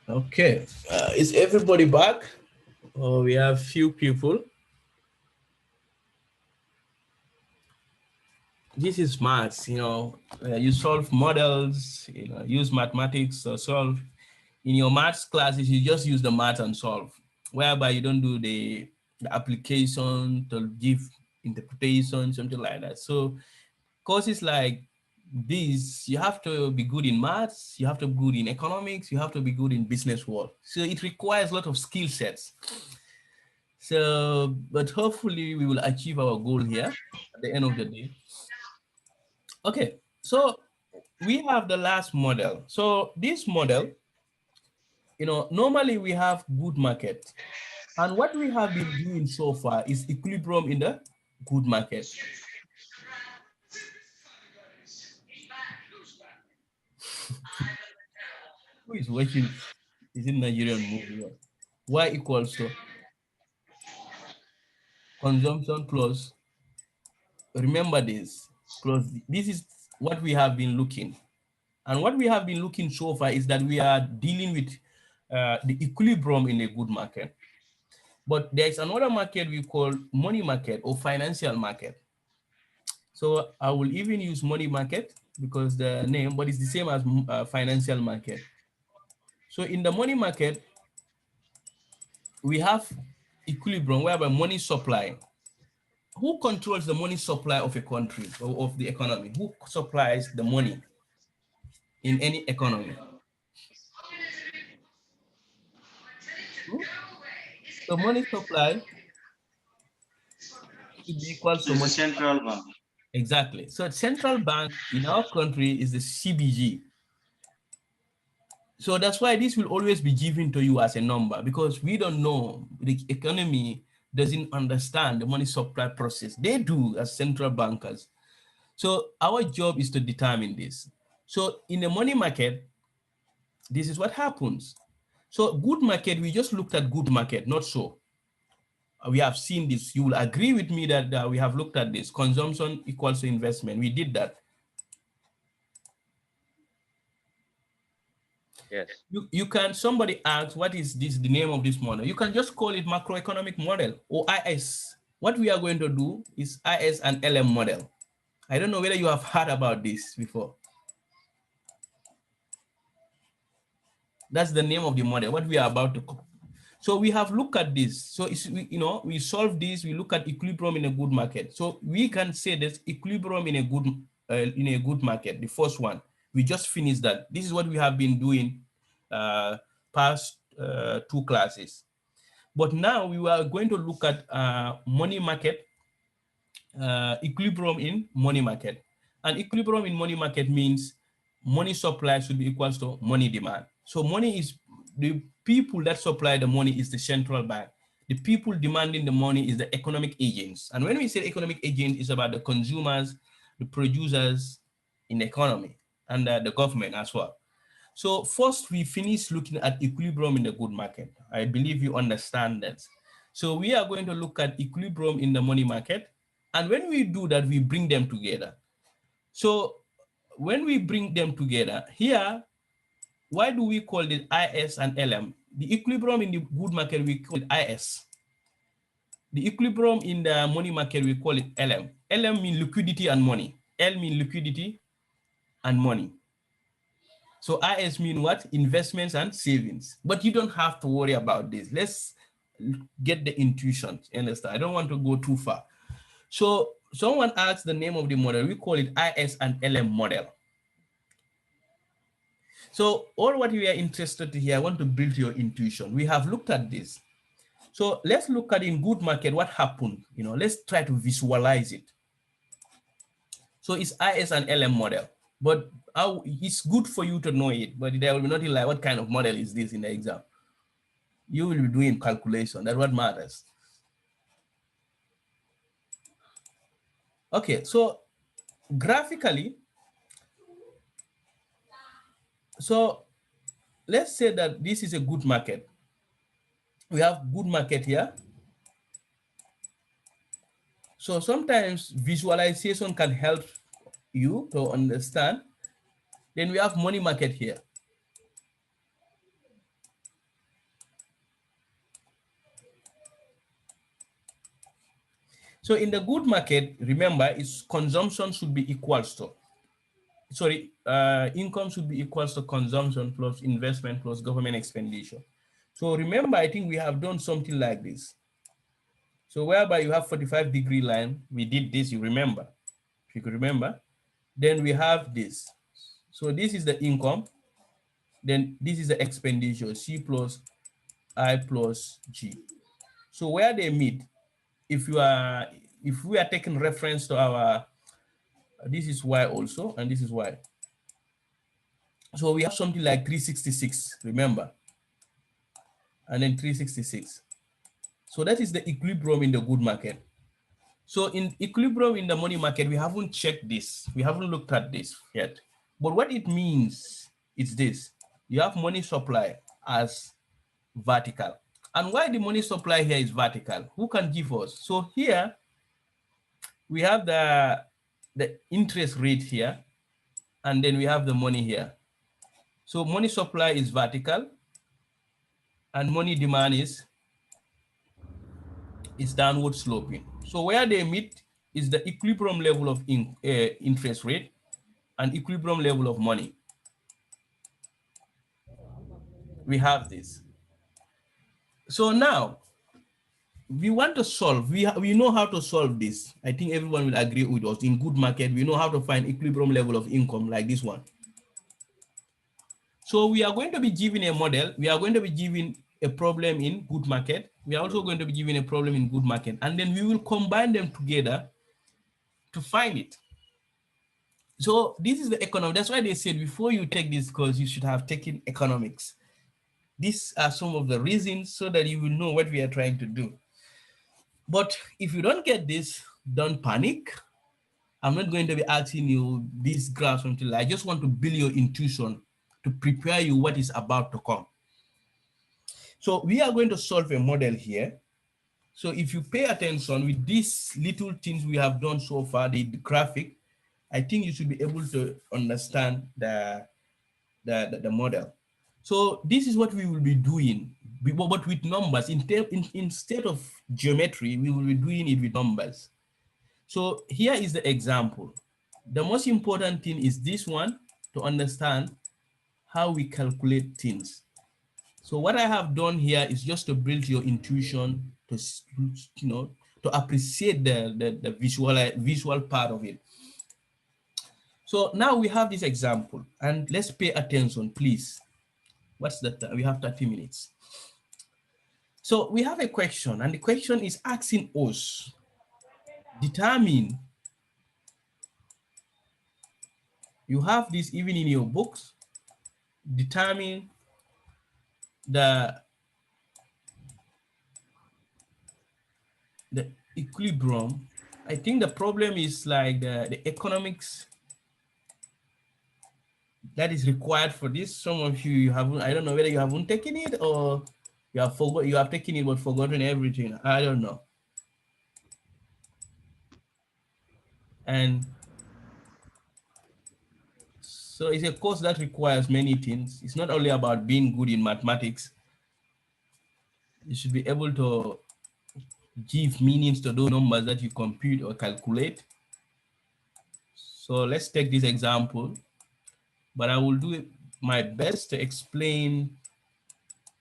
Okay, is everybody back? Oh, we have few people. This is maths, you solve models, use mathematics to solve. In your maths classes, you just use the math and solve, whereby you don't do the application to give interpretation, something like that. So courses like this, you have to be good in maths, you have to be good in economics, you have to be good in business world. So it requires a lot of skill sets. So, but hopefully we will achieve our goal here at the end of the day. Okay, so we have the last model. So this model, normally we have good market. And what we have been doing so far is equilibrium in the good market. Who is watching? Is it Nigerian movie? Y equals to consumption plus, remember this, plus this is what we have been looking. And what we have been looking so far is that we are dealing with the equilibrium in a good market. But there's another market we call money market or financial market. So I will even use money market because the name, but it's the same as financial market. So in the money market, we have equilibrium whereby money supply. Who controls the money supply of a country or of the economy? Who supplies the money in any economy? Hmm? So money supply should be equal to It's the money. central bank. Exactly. So central bank in our country is the CBG. So that's why this will always be given to you as a number because we don't know, the economy doesn't understand the money supply process. They do as central bankers. So our job is to determine this. So in the money market, this is what happens. So good market, we just looked at good market, not so. We have seen this. You will agree with me that we have looked at this. Consumption equals to investment. We did that. Yes. You can, somebody asks, what is this, the name of this model? You can just call it macroeconomic model or IS. What we are going to do is IS and LM model. I don't know whether you have heard about this before. That's the name of the model, what we are about to call. So we have looked at this. So it's, we solve this, we look at equilibrium in a good market. So we can say there's equilibrium in a good market, the first one. We just finished that. This is what we have been doing past two classes. But now we are going to look at money market, equilibrium in money market. And equilibrium in money market means money supply should be equals to money demand. So money is, the people that supply the money is the central bank. The people demanding the money is the economic agents. And when we say economic agent, it's about the consumers, the producers in the economy, and the government as well. So first we finish looking at equilibrium in the good market. I believe you understand that. So we are going to look at equilibrium in the money market. And when we do that, we bring them together. So when we bring them together here, why do we call it IS and LM? The equilibrium in the good market, we call it IS. The equilibrium in the money market, we call it LM. LM means liquidity and money. L means liquidity and money. So IS mean what? Investments and savings. But you don't have to worry about this. Let's get the intuition. Understand? I don't want to go too far. So someone asks the name of the model. We call it IS and LM model. So all what we are interested to hear, I want to build your intuition. We have looked at this. So let's look at in good market, what happened. Let's try to visualize it. So it's IS and LM model. But it's good for you to know it, but there will be nothing like what kind of model is this in the exam. You will be doing calculation. That's what matters. Okay, so graphically, so let's say that this is a good market. We have good market here. So sometimes visualization can help, you to understand. Then we have money market here. So in the good market, remember, its consumption should be equals to, sorry, income should be equals to consumption plus investment plus government expenditure. So remember, I think we have done something like this. So whereby you have 45-degree line, we did this, you remember, if you could remember. Then we have this. So this is the income. Then this is the expenditure, C plus I plus G. So where they meet, if we are taking reference to our, this is Y also, and this is Y. So we have something like 366, remember, and then 366. So that is the equilibrium in the good market. So in equilibrium in the money market, we haven't checked this. We haven't looked at this yet. But what it means is this. You have money supply as vertical. And why the money supply here is vertical? Who can give us? So here, we have the interest rate here, and then we have the money here. So money supply is vertical, and money demand is downward sloping. So where they meet is the equilibrium level of interest rate and equilibrium level of money. We have this. So now we want to solve, we know how to solve this. I think everyone will agree with us. In good market, we know how to find equilibrium level of income like this one. So we are going to be given a model. We are going to be given a problem in good market. We are also going to be given a problem in good market. And then we will combine them together to find it. So this is the economic. That's why they said before you take this course, you should have taken economics. These are some of the reasons so that you will know what we are trying to do. But if you don't get this, don't panic. I'm not going to be asking you this graph until I just want to build your intuition to prepare you what is about to come. So we are going to solve a model here. So if you pay attention with these little things we have done so far, the graphic, I think you should be able to understand the model. So this is what we will be doing, but with numbers. Instead of geometry, we will be doing it with numbers. So here is the example. The most important thing is this one, to understand how we calculate things. So what I have done here is just to build your intuition to, you know, to appreciate the visual part of it. So now we have this example, and let's pay attention, please. What's the time? We have 30 minutes. So we have a question, and the question is asking us, determine, you have this even in your books, determine the equilibrium. I think the problem is like the economics that is required for this. Some of you haven't, I don't know whether you haven't taken it or you have taken it but forgotten everything. I don't know. And so it's a course that requires many things. It's not only about being good in mathematics. You should be able to give meanings to those numbers that you compute or calculate. So let's take this example, but I will do my best to explain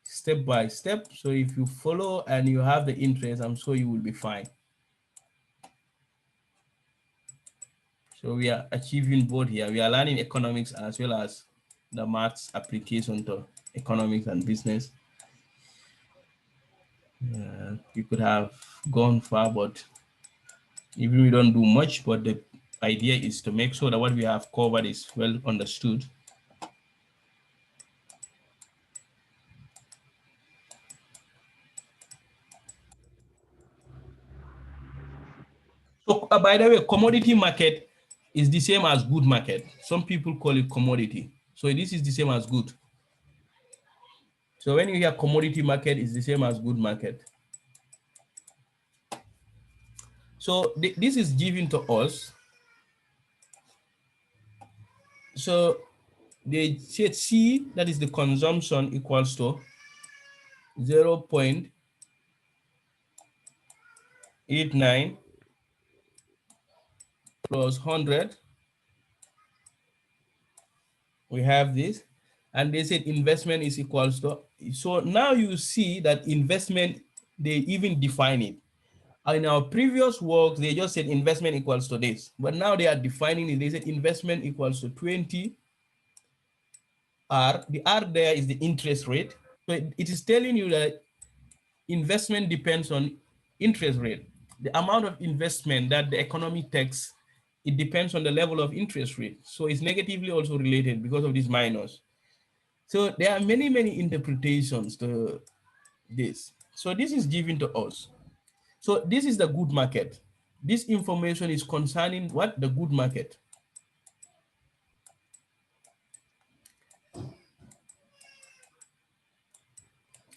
step by step. So if you follow and you have the interest, I'm sure you will be fine. So we are achieving both here. We are learning economics as well as the maths application to economics and business. You could have gone far, but even we don't do much, but the idea is to make sure that what we have covered is well understood. So by the way, commodity market is the same as good market. Some people call it commodity. So this is the same as good. So when you hear commodity market, it's the same as good market. So this is given to us. So they said C, that is the consumption, equals to 0.89 plus 100. We have this, and they said investment is equals to. So now you see that investment, they even define it. In our previous work, they just said investment equals to this, but now they are defining it. They said investment equals to 20 R. The R there is the interest rate. So it is telling you that investment depends on interest rate. The amount of investment that the economy takes, it depends on the level of interest rate. So it's negatively also related because of this minus. So there are many, many interpretations to this. So this is given to us. So this is the good market. This information is concerning what? The good market.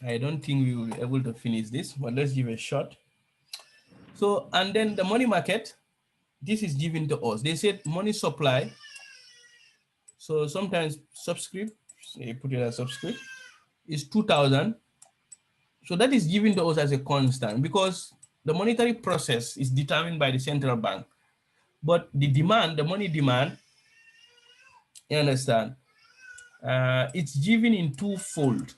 I don't think we will be able to finish this, but let's give a shot. So, and then the money market, this is given to us. They said money supply. So sometimes subscript, they put it as subscript, is 2,000. So that is given to us as a constant because the monetary process is determined by the central bank. But the demand, the money demand, you understand, it's given in twofold.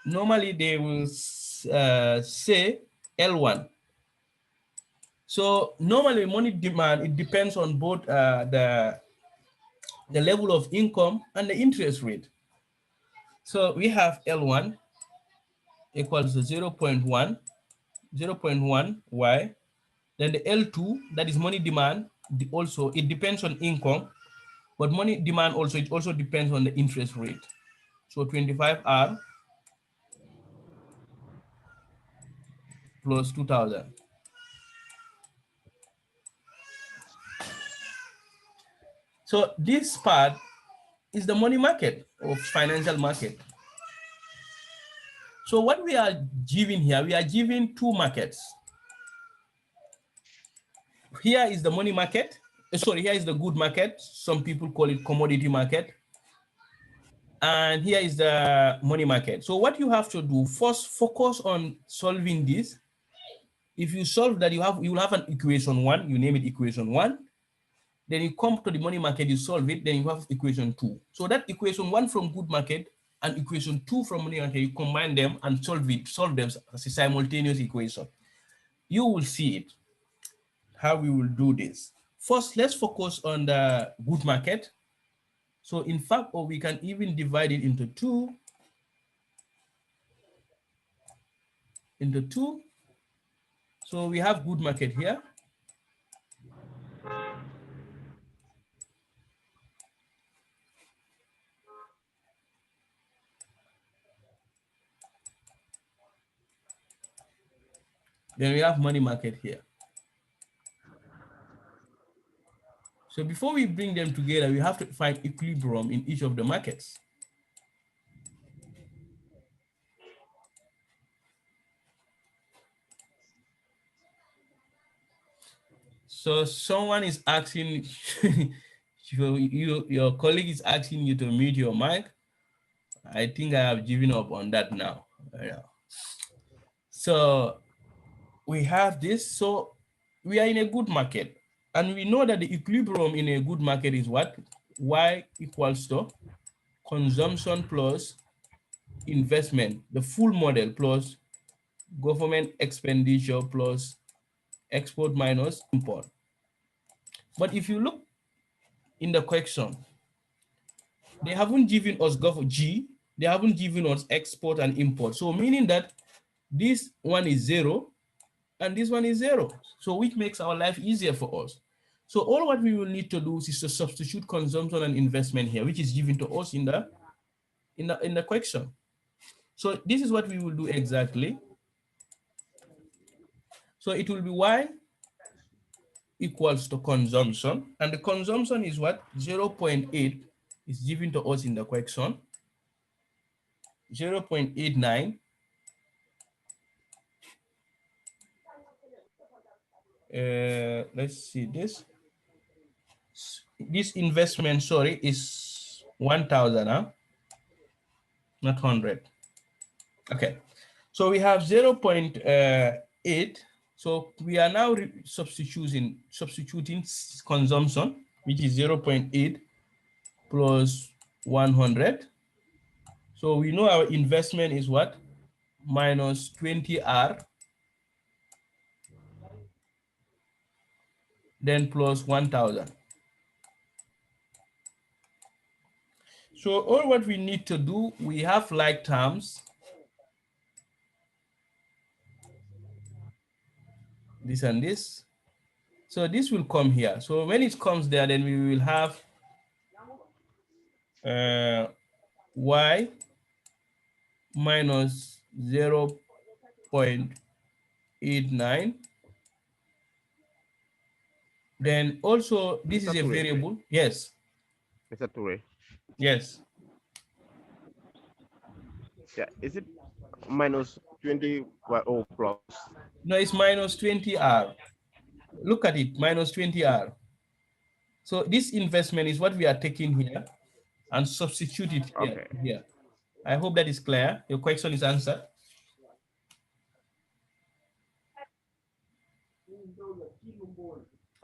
Normally they will say L1. So normally money demand, it depends on both the level of income and the interest rate. So we have L1 equals to 0.1, 0.1 Y. Then the L2, that is money demand, also it depends on income, but money demand also, it also depends on the interest rate. So 25R plus 2,000. So this part is the money market or financial market. So what we are giving here, we are giving two markets. Here is the money market. Sorry, here is the good market. Some people call it commodity market. And here is the money market. So what you have to do, first focus on solving this. If you solve that, you will have an equation one, you name it equation one. Then you come to the money market, you solve it, then you have equation two. So that equation one from good market and equation two from money market, you combine them and solve them as a simultaneous equation. You will see it, how we will do this. First, let's focus on the good market. So in fact, or we can even divide it into two. So we have good market here. Then we have money market here. So before we bring them together, we have to find equilibrium in each of the markets. So someone is asking, your colleague is asking you to mute your mic. I think I have given up on that now. Yeah. So we have this. So we are in a good market. And we know that the equilibrium in a good market is what? Y equals to consumption plus investment, the full model plus government expenditure plus export minus import. But if you look in the question, they haven't given us G, they haven't given us export and import. So meaning that this one is 0 and this one is 0. So which makes our life easier for us. So all what we will need to do is to substitute consumption and investment here, which is given to us in the question. So this is what we will do exactly. So it will be Y equals to consumption, and the consumption is what? 0.8 is given to us in the question. 0.89 let's see this. this investment, sorry, is 1,000, huh? Not 100. Okay, so we have 0.8. So we are now substituting consumption, which is 0.8 plus 100. So we know our investment is what? Minus 20R, then plus 1,000. So all what we need to do, we have like terms. This and this. So this will come here. So when it comes there, then we will have y minus 0.89. Then also this is a variable. Yes. Mr. Toure. Yes. Yeah, is it minus 20 or plus? No, it's minus 20R. Look at it, minus 20R. So this investment is what we are taking here and substitute it here. Okay. Here. I hope that is clear. Your question is answered.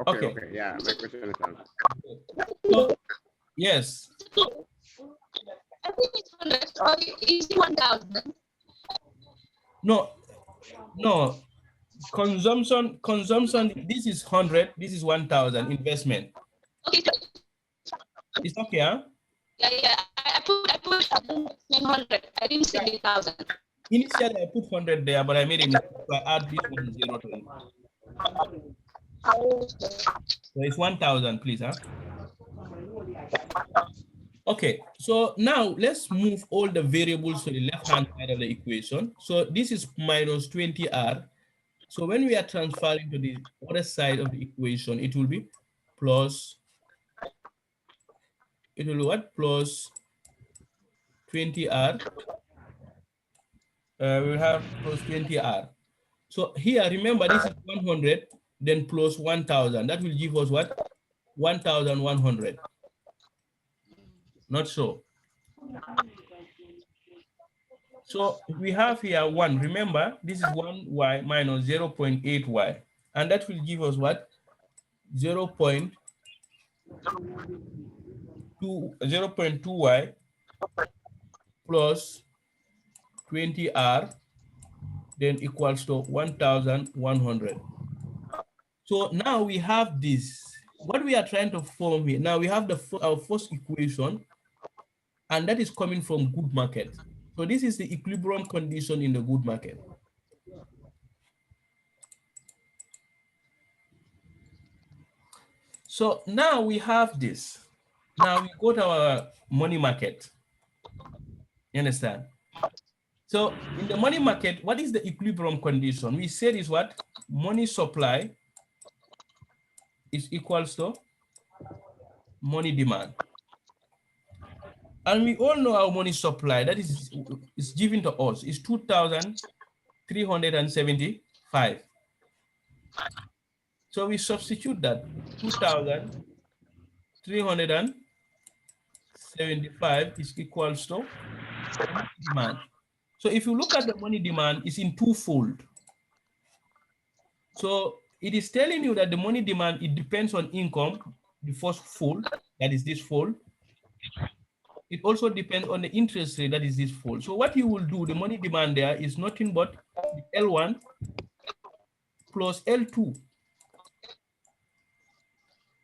Okay. Yeah, my question is answered. So, yes. I think it's 100 or is it 1,000? No. Consumption, this is 100, this is 1,000 investment. Okay, so It's okay, huh? yeah. I put 100. I didn't say 1,000. Initially, I put 100 there, but I made a mistake. So I add this one 0 to it. So it's 1,000, please, huh? Okay, so now let's move all the variables to the left-hand side of the equation. So this is minus 20R. So when we are transferring to the other side of the equation, it will be plus, it will be what? Plus 20R. We will have plus 20R. So here, remember, this is 100, then plus 1,000. That will give us what? 1,100. Not so. So we have here 1. Remember, this is 1y minus 0.8y. And that will give us what? 0.2y plus 20R, then equals to 1,100. So now we have this. What we are trying to form here, now we have our first equation, and that is coming from good market. So this is the equilibrium condition in the good market. So now we have this. Now we go to our money market. You understand? So in the money market, what is the equilibrium condition? We said is what? Money supply is equals to money demand. And we all know our money supply that is given to us is 2,375. So we substitute that 2,375 is equals to demand. So if you look at the money demand, it's in twofold. So it is telling you that the money demand, it depends on income, the first fold, that is this fold. It also depends on the interest rate, that is this fold. So what you will do, the money demand there is nothing but L1 plus L2.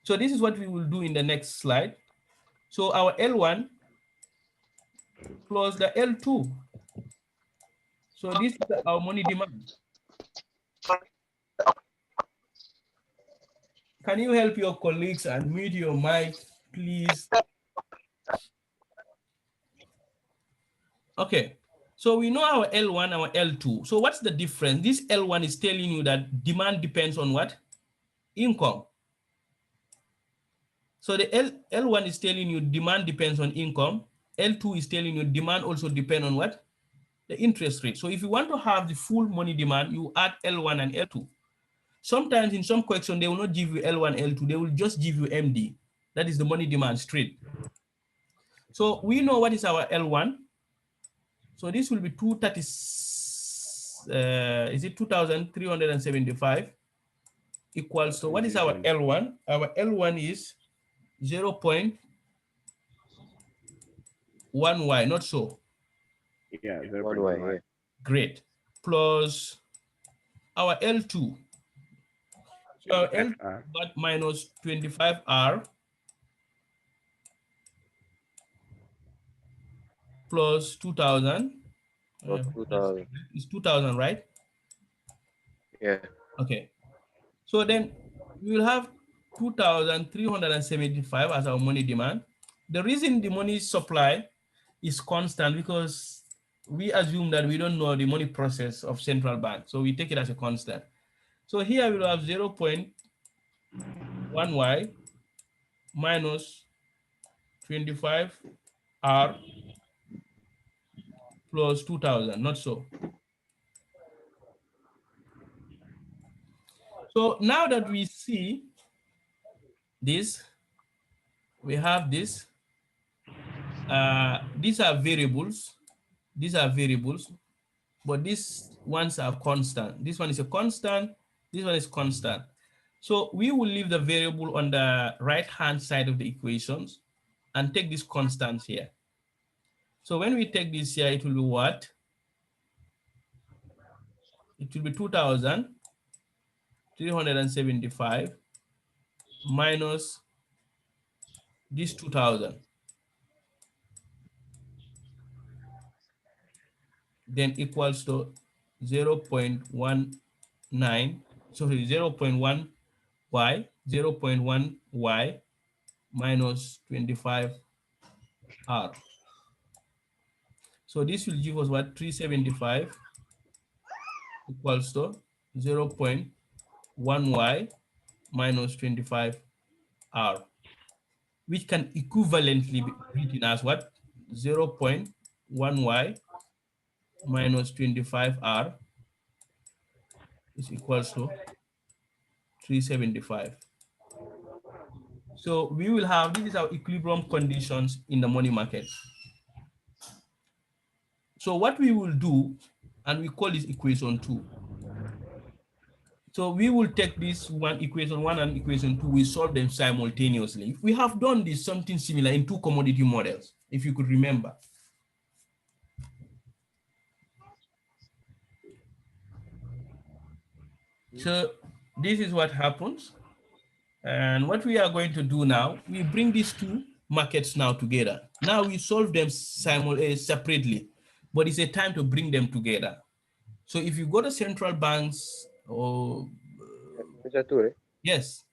So this is what we will do in the next slide. So our L1 plus the L2. So this is our money demand. Can you help your colleagues and mute your mic, please? Okay, so we know our L1, our L2. So what's the difference? This L1 is telling you that demand depends on what? Income. So the L1 is telling you demand depends on income. L2 is telling you demand also depends on what? The interest rate. So if you want to have the full money demand, you add L1 and L2. Sometimes in some question, they will not give you L1, L2. They will just give you MD. That is the money demand straight. So we know what is our L1. So this will be 230, is it 2,375 equals to, what is our L1? Our L1 is 0.1y, not so. Yeah, 1y. Yeah. Great. Plus our L2. So our L2 got minus 25R plus 2,000. Not 2000. It's 2,000, right? Yeah. Okay. So then we will have 2,375 as our money demand. The reason the money supply is constant because we assume that we don't know the money process of central bank. So we take it as a constant. So here we will have 0.1y minus 25R plus 2,000, not so. So now that we see this, we have this. These are variables. These are variables, but these ones are constant. This one is a constant. This one is constant. So we will leave the variable on the right-hand side of the equations and take this constant here. So when we take this here, it will be what? It will be 2,375 minus this 2,000. Then equals to 0.19, sorry, 0.1y, 0.1y minus 25R. So this will give us what? 375 equals to 0.1y minus 25R, which can equivalently be written as what? 0.1y minus 25R is equals to 375. So we will have, this is our equilibrium conditions in the money market. So what we will do, and we call this equation 2. So we will take this one, equation 1 and equation 2, we solve them simultaneously. We have done this something similar in 2 commodity models, if you could remember. So this is what happens. And what we are going to do now, we bring these 2 markets now together. Now we solve them separately, but it's a time to bring them together. So if you go to central banks or Mr. Ture, yes,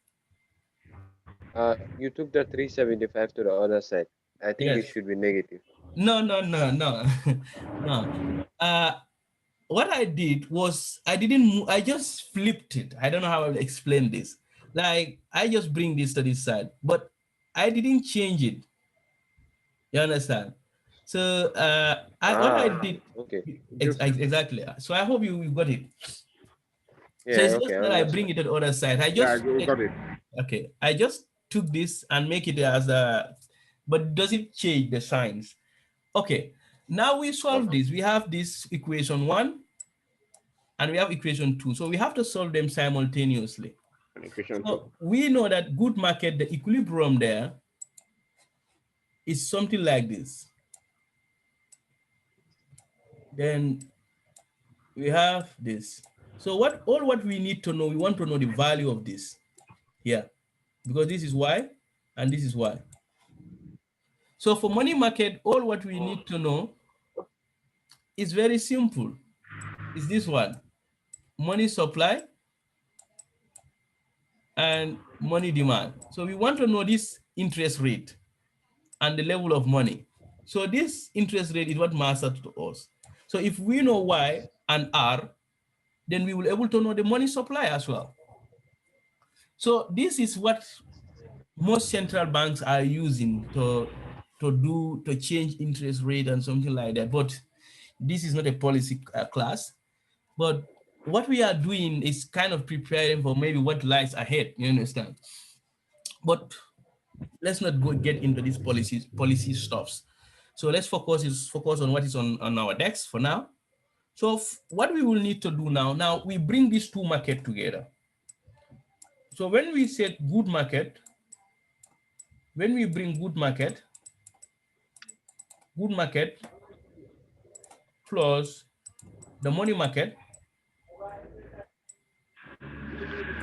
you took the 375 to the other side. I think Yes. it should be negative. no, no. What I did was I didn't move, I just flipped it. I don't know how I'll explain this. Like I just bring this to this side, but I didn't change it. You understand? So what I did, Okay. exactly. So I hope you got it. Yeah, So it's okay. just that I bring it to the other side. I just got it. okay. I just took this and make it as a, but does it change the signs? Okay. Now we solve this. We have this equation 1 and we have equation 2. So we have to solve them simultaneously. So we know that good market, the equilibrium there is something like this. Then we have this. So what we need to know, we want to know the value of this here, because this is Y and this is Y. So for money market, all what we need to know is very simple. Is this one, money supply and money demand. So we want to know this interest rate and the level of money. So this interest rate is what matters to us. So if we know Y and R, then we will be able to know the money supply as well. So this is what most central banks are using to change interest rate and something like that. But this is not a policy class. But what we are doing is kind of preparing for maybe what lies ahead, you understand? But let's not get into these policy stuffs. So let's focus on what is on our decks for now. So what we will need to do now we bring these two markets together. So when we set good market, when we bring good market plus the money market,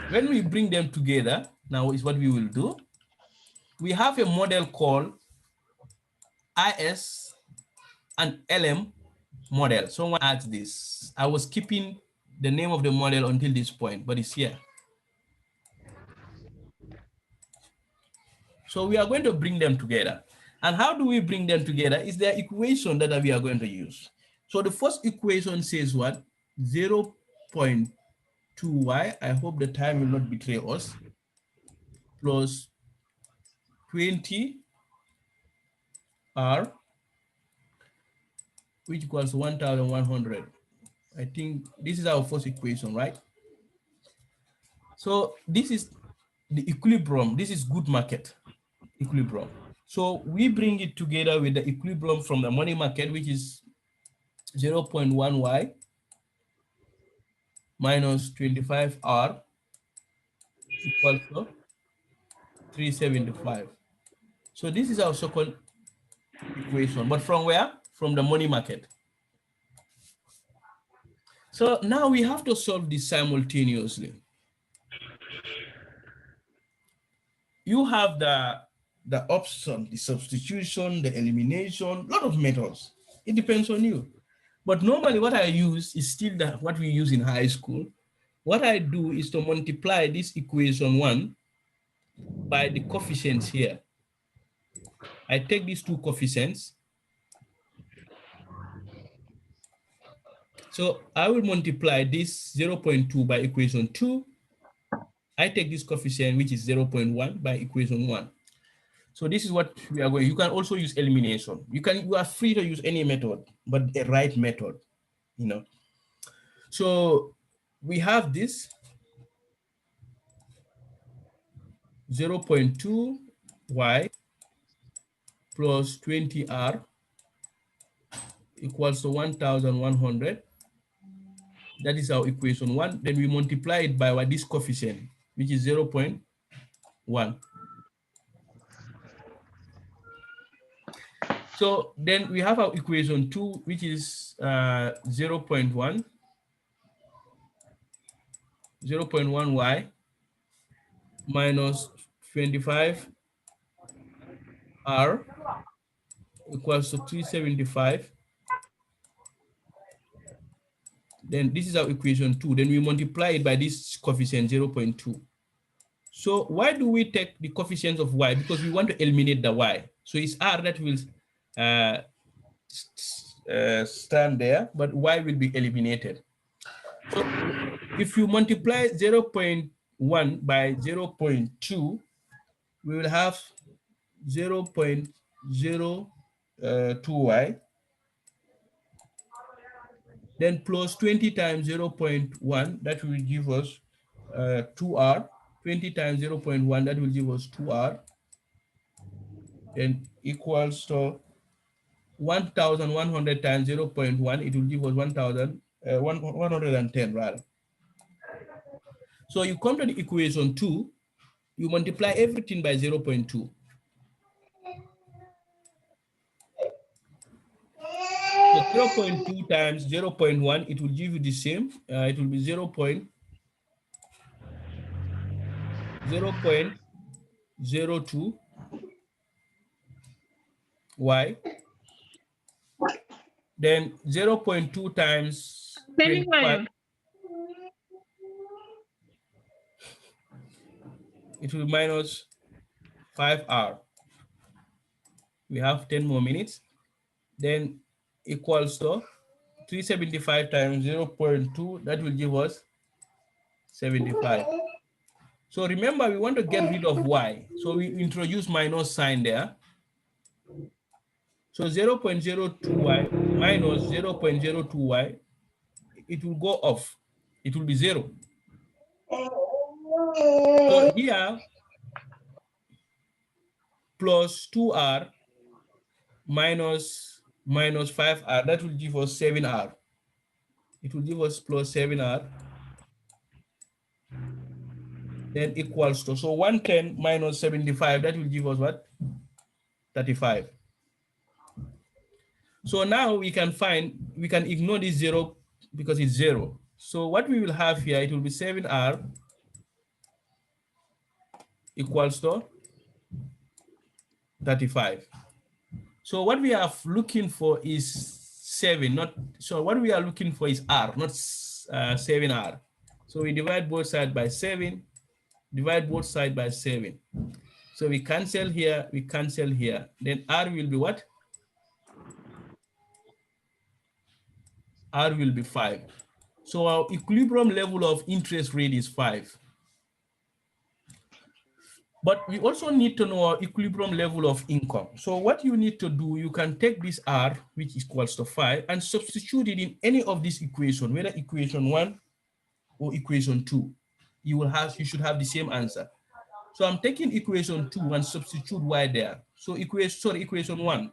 when we bring them together, now is what we will do. We have a model called IS and LM model. Someone asked this. I was keeping the name of the model until this point, but it's here. So we are going to bring them together. And how do we bring them together? Is their equation that we are going to use. So the first equation says what? 0.2y, I hope the time will not betray us, plus 20r, which equals 1,100. I think this is our first equation, right? So this is the equilibrium. This is good market equilibrium. So we bring it together with the equilibrium from the money market, which is 0.1y minus 25r equals to 375. So this is our second equation, but from where? From the money market. So now we have to solve this simultaneously. You have the option, the substitution, the elimination, a lot of methods. It depends on you. But normally what I use is still what we use in high school. What I do is to multiply this equation 1 by the coefficients here. I take these two coefficients. So I will multiply this 0.2 by equation 2. I take this coefficient, which is 0.1 by equation 1. So this is what we are going. You can also use elimination. You are free to use any method, but a right method, you know. So we have this 0.2y plus 20r equals to 1,100. That is our equation 1. Then we multiply it by this coefficient, which is 0.1. So then we have our equation 2, which is 0.1, 0.1y minus 25r equals to 375. Then this is our equation 2. Then we multiply it by this coefficient 0.2. So why do we take the coefficients of y? Because we want to eliminate the y. So it's r that will stand there, but y will be eliminated. So if you multiply 0.1 by 0.2, we will have 0.02y. Then plus 20 times 0.1, that will give us 2r. 20 times 0.1, that will give us 2r. Then equals to 1,100 times 0.1, it will give us 1,110 rather. So you come to the equation 2, you multiply everything by 0.2. So 0.2 times 0.1, it will give you the same. It will be 0.02 y. Then 0.2 times 25, it will be minus 5r. We have 10 more minutes. Then equals to 375 times 0.2, that will give us 75. So remember, we want to get rid of y. So we introduce minus sign there. So 0.02y minus 0.02y, it will go off. It will be 0. So here, plus 2R minus 5R, that will give us 7R. It will give us plus 7R, then equals to, so 110 minus 75, that will give us what? 35. So now we can ignore this 0 because it's 0. So what we will have here, it will be 7R equals to 35. So what we are looking for is 7, not, so what we are looking for is R, not 7R. So we divide both sides by 7, divide both sides by 7. So we cancel here, we cancel here. Then R will be what? R will be 5. So our equilibrium level of interest rate is 5. But we also need to know our equilibrium level of income. So what you need to do, you can take this R, which is equals to 5, and substitute it in any of these equations, whether equation 1 or equation 2. You should have the same answer. So I'm taking equation 2 and substitute Y there. So equation 1.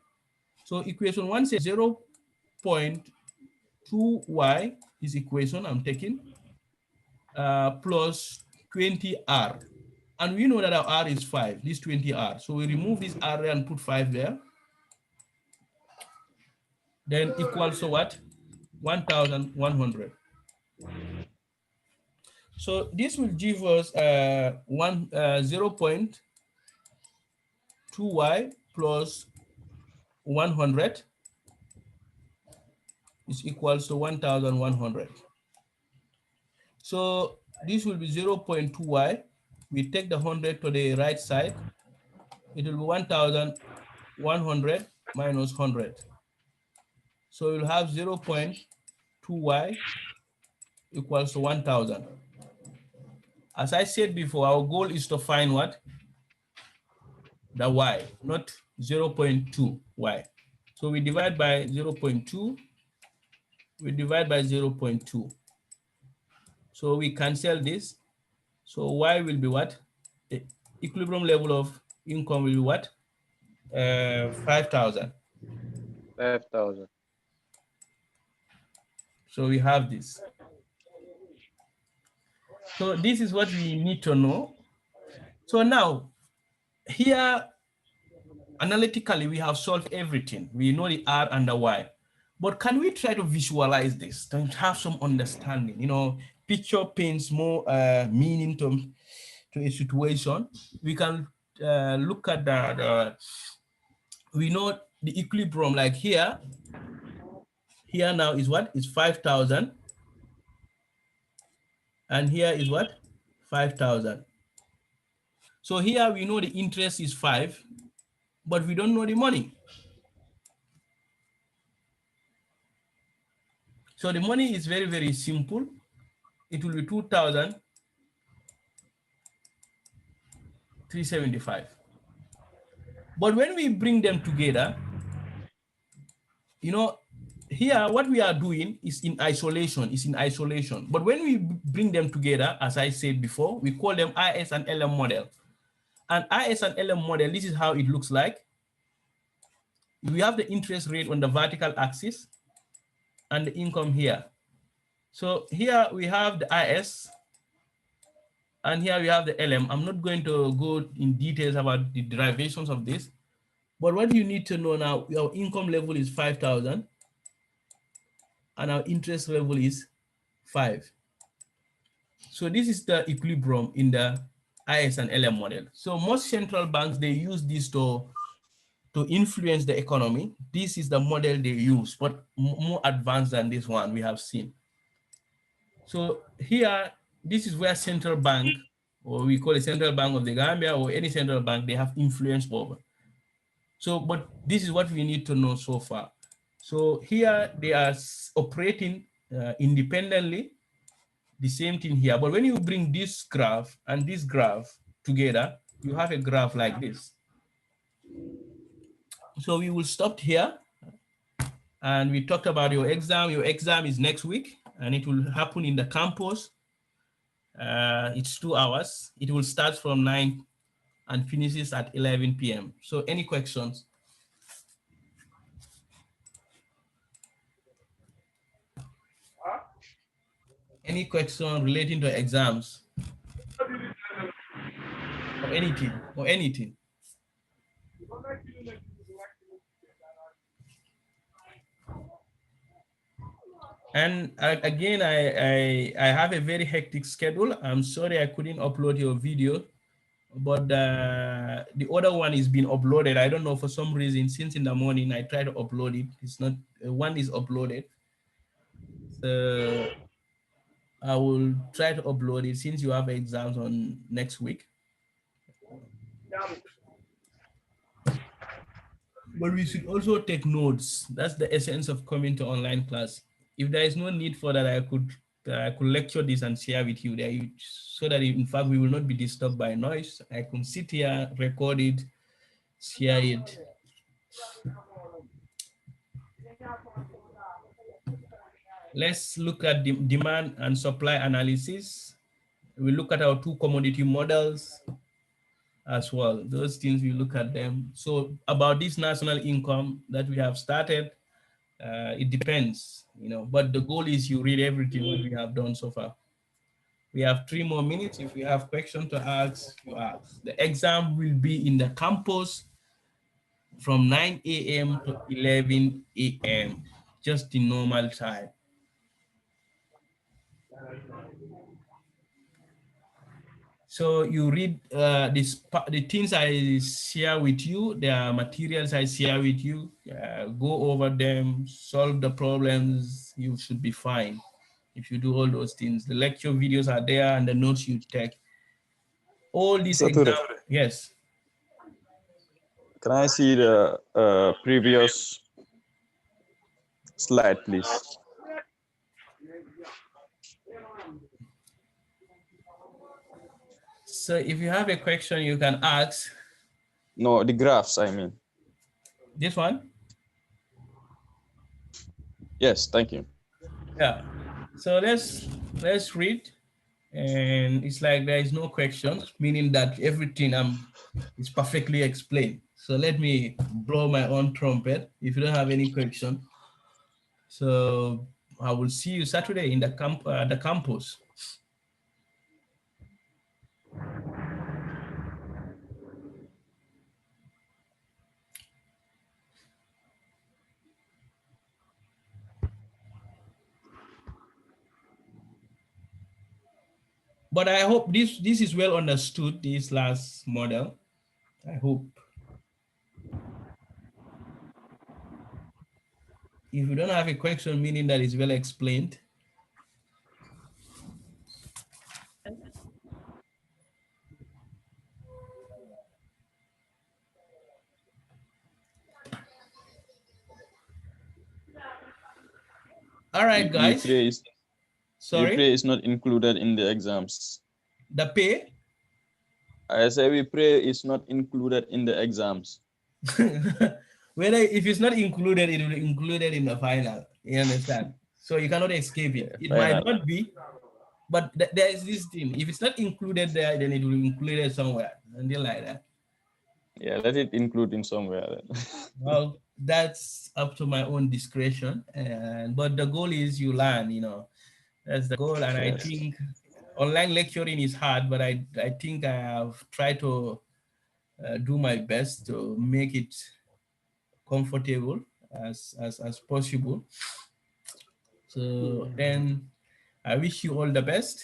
So equation 1 says 0.2Y is equation I'm taking plus 20R. And we know that our R is 5, this 20R. So we remove this R and put 5 there. Then equals to what? 1,100. So this will give us 0.2Y plus 100 is equals to 1,100. So this will be 0.2Y. We take the 100 to the right side. It will be 1,100 minus 100. So we'll have 0.2Y equals to 1,000. As I said before, our goal is to find what? The Y, not 0.2Y. So we divide by 0.2. We divide by 0.2. So we cancel this. So Y will be what? The equilibrium level of income will be what? 5,000. 5,000. So we have this. So this is what we need to know. So now, here, analytically, we have solved everything. We know the R and the Y. But can we try to visualize this, to have some understanding? You know, picture paints more meaning to a situation. We can look at that. We know the equilibrium, like here now is what? Is 5,000. And here is what? 5,000. So here we know the interest is 5, but we don't know the money. So the money is very, very simple. It will be 2,375. But when we bring them together, you know, here what we are doing is in isolation, But when we bring them together, as I said before, we call them IS and LM model. And IS and LM model, this is how it looks like. We have the interest rate on the vertical axis and the income here. So here we have the IS and here we have the LM. I'm not going to go in details about the derivations of this, but what you need to know now, our income level is 5,000 and our interest level is 5. So this is the equilibrium in the IS and LM model. So most central banks, they use this to influence the economy. This is the model they use, but more advanced than this one we have seen. So here, this is where central bank, or we call it Central Bank of the Gambia, or any central bank, they have influence over. So, but this is what we need to know so far. So here they are operating independently, the same thing here. But when you bring this graph and this graph together, you have a graph like this. So we will stop here. And we talked about your exam. Your exam is next week and it will happen in the campus. It's 2 hours. It will start from 9 and finishes at 11 p.m. So any questions? Any question relating to exams? Or anything? And again, I have a very hectic schedule. I'm sorry I couldn't upload your video, but the other one is being uploaded. I don't know, for some reason, since in the morning I try to upload it. It's not, one is uploaded. So I will try to upload it since you have exams on next week. But we should also take notes. That's the essence of coming to online class. If there is no need for that, I could lecture this and share with you there, so that in fact we will not be disturbed by noise. I can sit here, record it, share it. Let's look at the demand and supply analysis. We look at our two commodity models as well. Those things, we look at them. So about this national income that we have started, it depends, but the goal is you read everything what we have done so far. We have 3 more minutes. If you have questions to ask, you ask. The exam will be in the campus from 9 a.m. to 11 a.m., just the normal time. So you read the things I share with you, the materials I share with you, go over them, solve the problems, you should be fine. If you do all those things, the lecture videos are there and the notes you take. All these exams, yes. Can I see the previous slide, please? So if you have a question, you can ask. No, the graphs, I mean. This one? Yes, thank you. Yeah. So let's read. And it's like there is no questions, meaning that everything is perfectly explained. So let me blow my own trumpet if you don't have any question. So I will see you Saturday in the campus. But I hope this is well understood, this last model. I hope. If you don't have a question, meaning that it's well explained. All right, guys. Sorry? We pray is not included in the exams. The pay? I say we pray is not included in the exams. Whether if it's not included, it will be included in the final. You understand? So you cannot escape it. It might not be, but there is this thing. If it's not included there, then it will be included somewhere. Something like that. Yeah, let it include in somewhere. Well, that's up to my own discretion. But the goal is you learn, That's the goal. And I think online lecturing is hard, but I think I have tried to do my best to make it comfortable as possible. So then I wish you all the best.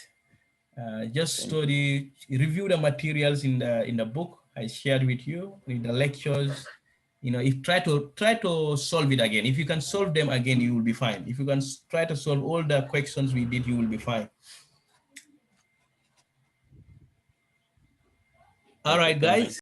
Just study, review the materials in the book I shared with you, with the lectures. If try to solve it again. If you can solve them again, you will be fine. If you can try to solve all the questions we did, you will be fine. All right, guys.